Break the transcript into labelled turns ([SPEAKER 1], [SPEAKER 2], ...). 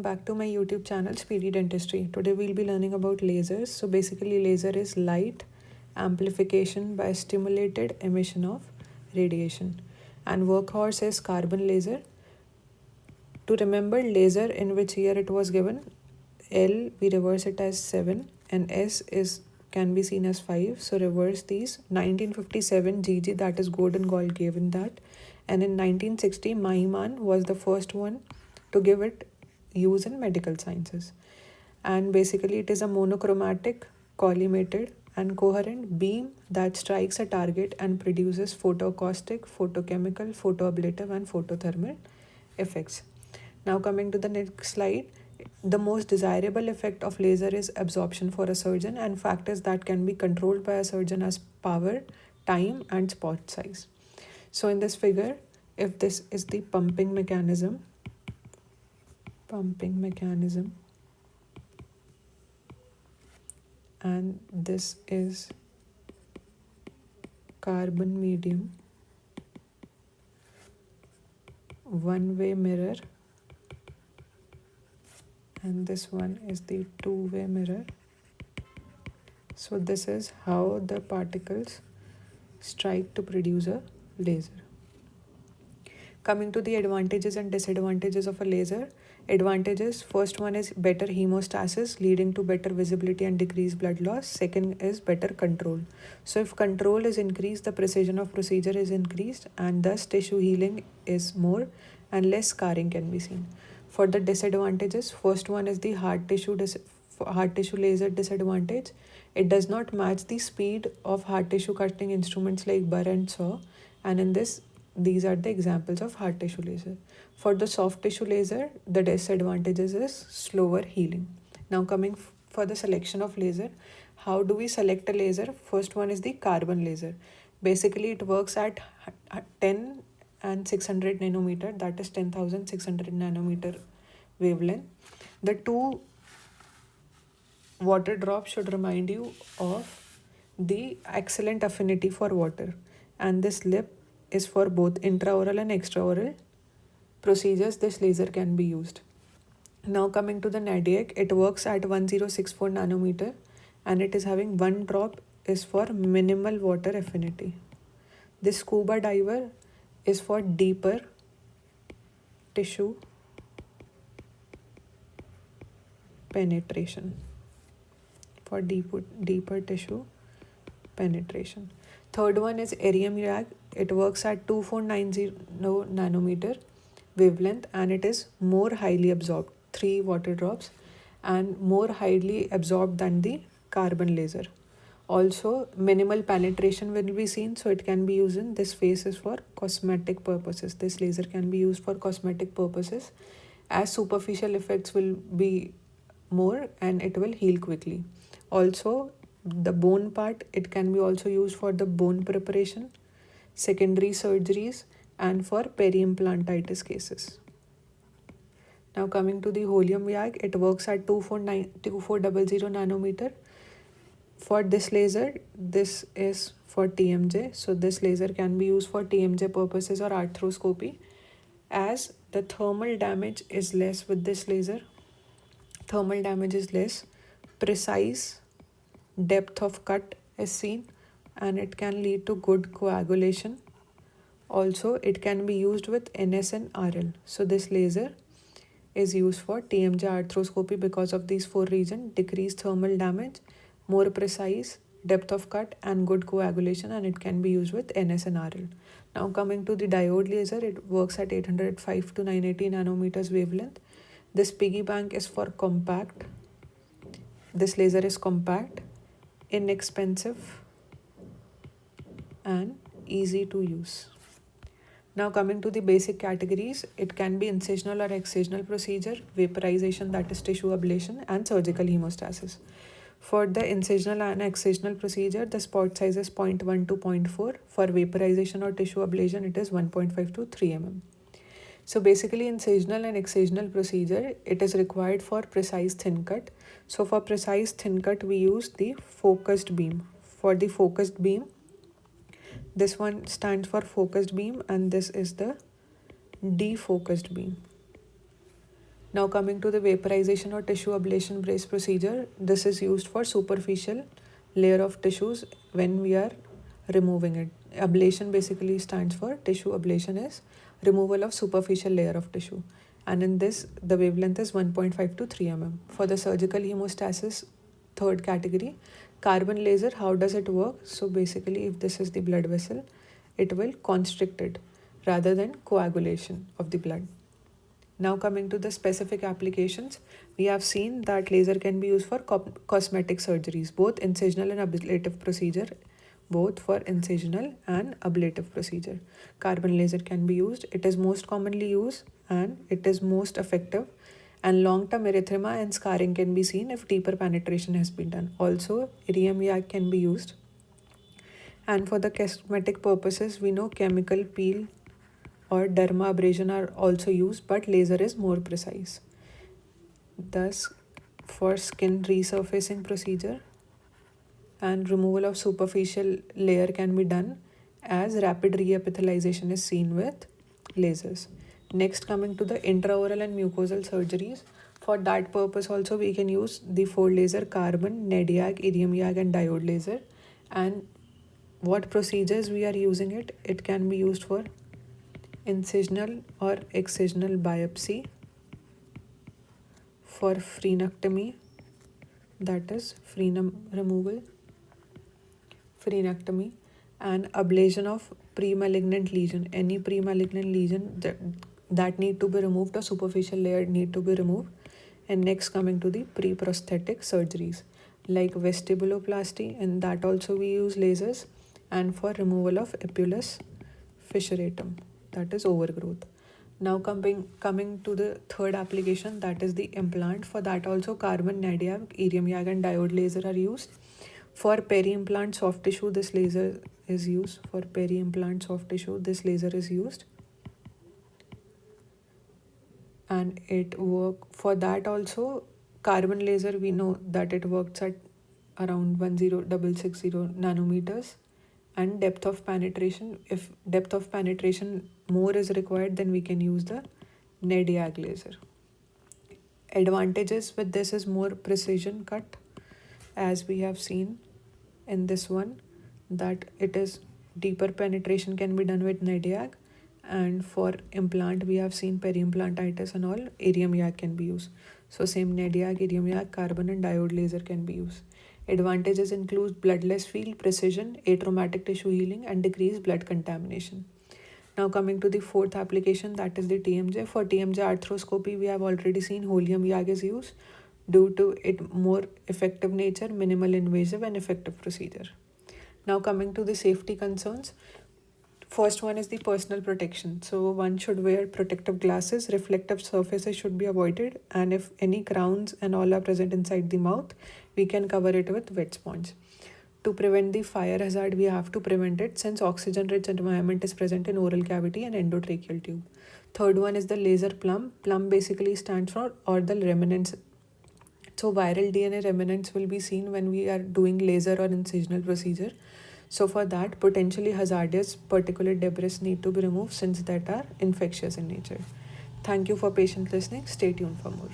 [SPEAKER 1] Back to my YouTube channel Speedy Dentistry. Today we'll be learning about lasers. So basically laser is light amplification by stimulated emission of radiation, and workhorse is carbon laser. To remember laser, in which year it was given, L we reverse it as 7 and S is can be seen as 5. So reverse these. 1957 GG, that is Gordon Gall, given that, and in 1960 Mahiman was the first one to give it use in medical sciences. And basically it is a monochromatic, collimated and coherent beam that strikes a target and produces photoacoustic, photochemical, photoablative and photothermal effects. Now coming to the next slide, the most desirable effect of laser is absorption for a surgeon, and factors that can be controlled by a surgeon as power, time and spot size. So in this figure, if this is the pumping mechanism, and this is carbon medium, one-way mirror, and this one is the two-way mirror. So this is how the particles strike to produce a laser. Coming to the advantages and disadvantages of a laser. Advantages: first one is better hemostasis, leading to better visibility and decreased blood loss. Second is better control. So if control is increased, the precision of procedure is increased, and thus tissue healing is more and less scarring can be seen. For the disadvantages, first one is the hard tissue laser disadvantage. It does not match the speed of hard tissue cutting instruments like burr and saw, and in this these are the examples of hard tissue laser. For the soft tissue laser, the disadvantages is slower healing. Now coming for the selection of laser, how do we select a laser? First one is the carbon laser. Basically it works at 10 and 600 nanometer, that is 10,600 nanometer wavelength. The two water drops should remind you of the excellent affinity for water, and this lip is for both intraoral and extraoral procedures. This laser can be used. Now coming to the Nadiac, it works at 1064 nanometer and it is having one drop is for minimal water affinity. This scuba diver is for deeper tissue penetration. Deeper tissue penetration. Third one is Arium YAG. It works at 2490 nanometer wavelength and it is more highly absorbed, 3 water drops, and more highly absorbed than the carbon laser. Also minimal penetration will be seen, so it can be used in this phase is for cosmetic purposes. This laser can be used for cosmetic purposes as superficial effects will be more and it will heal quickly. Also the bone part, it can be also used for the bone preparation, secondary surgeries and for peri-implantitis cases. Now coming to the Holium YAG, it works at 2400 nanometer. For this laser, this is for TMJ. So this laser can be used for TMJ purposes or arthroscopy, as the thermal damage is less with this laser. Thermal damage is less, precise depth of cut is seen, and it can lead to good coagulation. Also it can be used with NS and RL. So this laser is used for TMJ arthroscopy because of these 4 reasons: decreased thermal damage, more precise depth of cut and good coagulation, and it can be used with NS and RL. Now coming to the diode laser, it works at 805 to 980 nanometers wavelength. This piggy bank is for compact. This laser is compact, inexpensive and easy to use. Now coming to the basic categories, it can be incisional or excisional procedure, vaporization, that is tissue ablation, and surgical hemostasis. For the incisional and excisional procedure, the spot size is 0.1 to 0.4. For vaporization or tissue ablation, it is 1.5 to 3 mm. So basically incisional and excisional procedure, it is required for precise thin cut. So for precise thin cut, we use the focused beam. For the focused beam, this one stands for focused beam and this is the defocused beam. Now coming to the vaporization or tissue ablation brace procedure, this is used for superficial layer of tissues when we are removing it. Ablation basically stands for tissue ablation is removal of superficial layer of tissue. And in this, the wavelength is 1.5 to 3 mm. For the surgical hemostasis, third category, carbon laser, how does it work? So basically, if this is the blood vessel, it will constrict it rather than coagulation of the blood. Now coming to the specific applications, we have seen that laser can be used for cosmetic surgeries, both incisional and ablative procedure, both for incisional and ablative procedure. Carbon laser can be used. It is most commonly used and it is most effective, and long-term erythema and scarring can be seen if deeper penetration has been done. Also, irium YAG can be used. And for the cosmetic purposes, we know chemical peel or dermabrasion are also used, but laser is more precise. Thus, for skin resurfacing procedure and removal of superficial layer can be done as rapid reepithelialization is seen with lasers. Next, coming to the intraoral and mucosal surgeries. For that purpose also we can use the four laser: carbon, NED-YAG, irium YAG and diode laser. And what procedures we are using it? It can be used for incisional or excisional biopsy, for frenectomy, that is frenum removal, frenectomy, and ablation of pre-malignant lesion. Any pre-malignant lesion that need to be removed, or superficial layer need to be removed. And next, coming to the pre-prosthetic surgeries like vestibuloplasty, and that also we use lasers, and for removal of epulis fissuratum, that is overgrowth. Now coming to the third application, that is the implant. For that also carbon, NED-YAG, irium YAG and diode laser are used. For peri-implant soft tissue, this laser is used. For peri-implant soft tissue, this laser is used. And it work for that also. Carbon laser, we know that it works at around 10660 nanometers. And depth of penetration, if depth of penetration more is required, then we can use the NED-YAG laser. Advantages with this is more precision cut, as we have seen in this one, that it is deeper penetration can be done with NED-YAG. And for implant, we have seen peri-implantitis and all, irium YAG can be used. So same NED-YAG, irium YAG, carbon and diode laser can be used. Advantages include bloodless field, precision, atraumatic tissue healing and decreased blood contamination. Now coming to the fourth application, that is the TMJ. For TMJ arthroscopy, we have already seen holmium YAG is used due to its more effective nature, minimal invasive and effective procedure. Now coming to the safety concerns. First one is the personal protection. So one should wear protective glasses, reflective surfaces should be avoided, and if any crowns and all are present inside the mouth, we can cover it with wet sponge. To prevent the fire hazard, we have to prevent it since oxygen-rich environment is present in oral cavity and endotracheal tube. Third one is the laser plumb. Plumb basically stands for orthodontal remnants. So viral DNA remnants will be seen when we are doing laser or incisional procedure. So for that, potentially hazardous particulate debris need to be removed since that are infectious in nature. Thank you for patient listening. Stay tuned for more.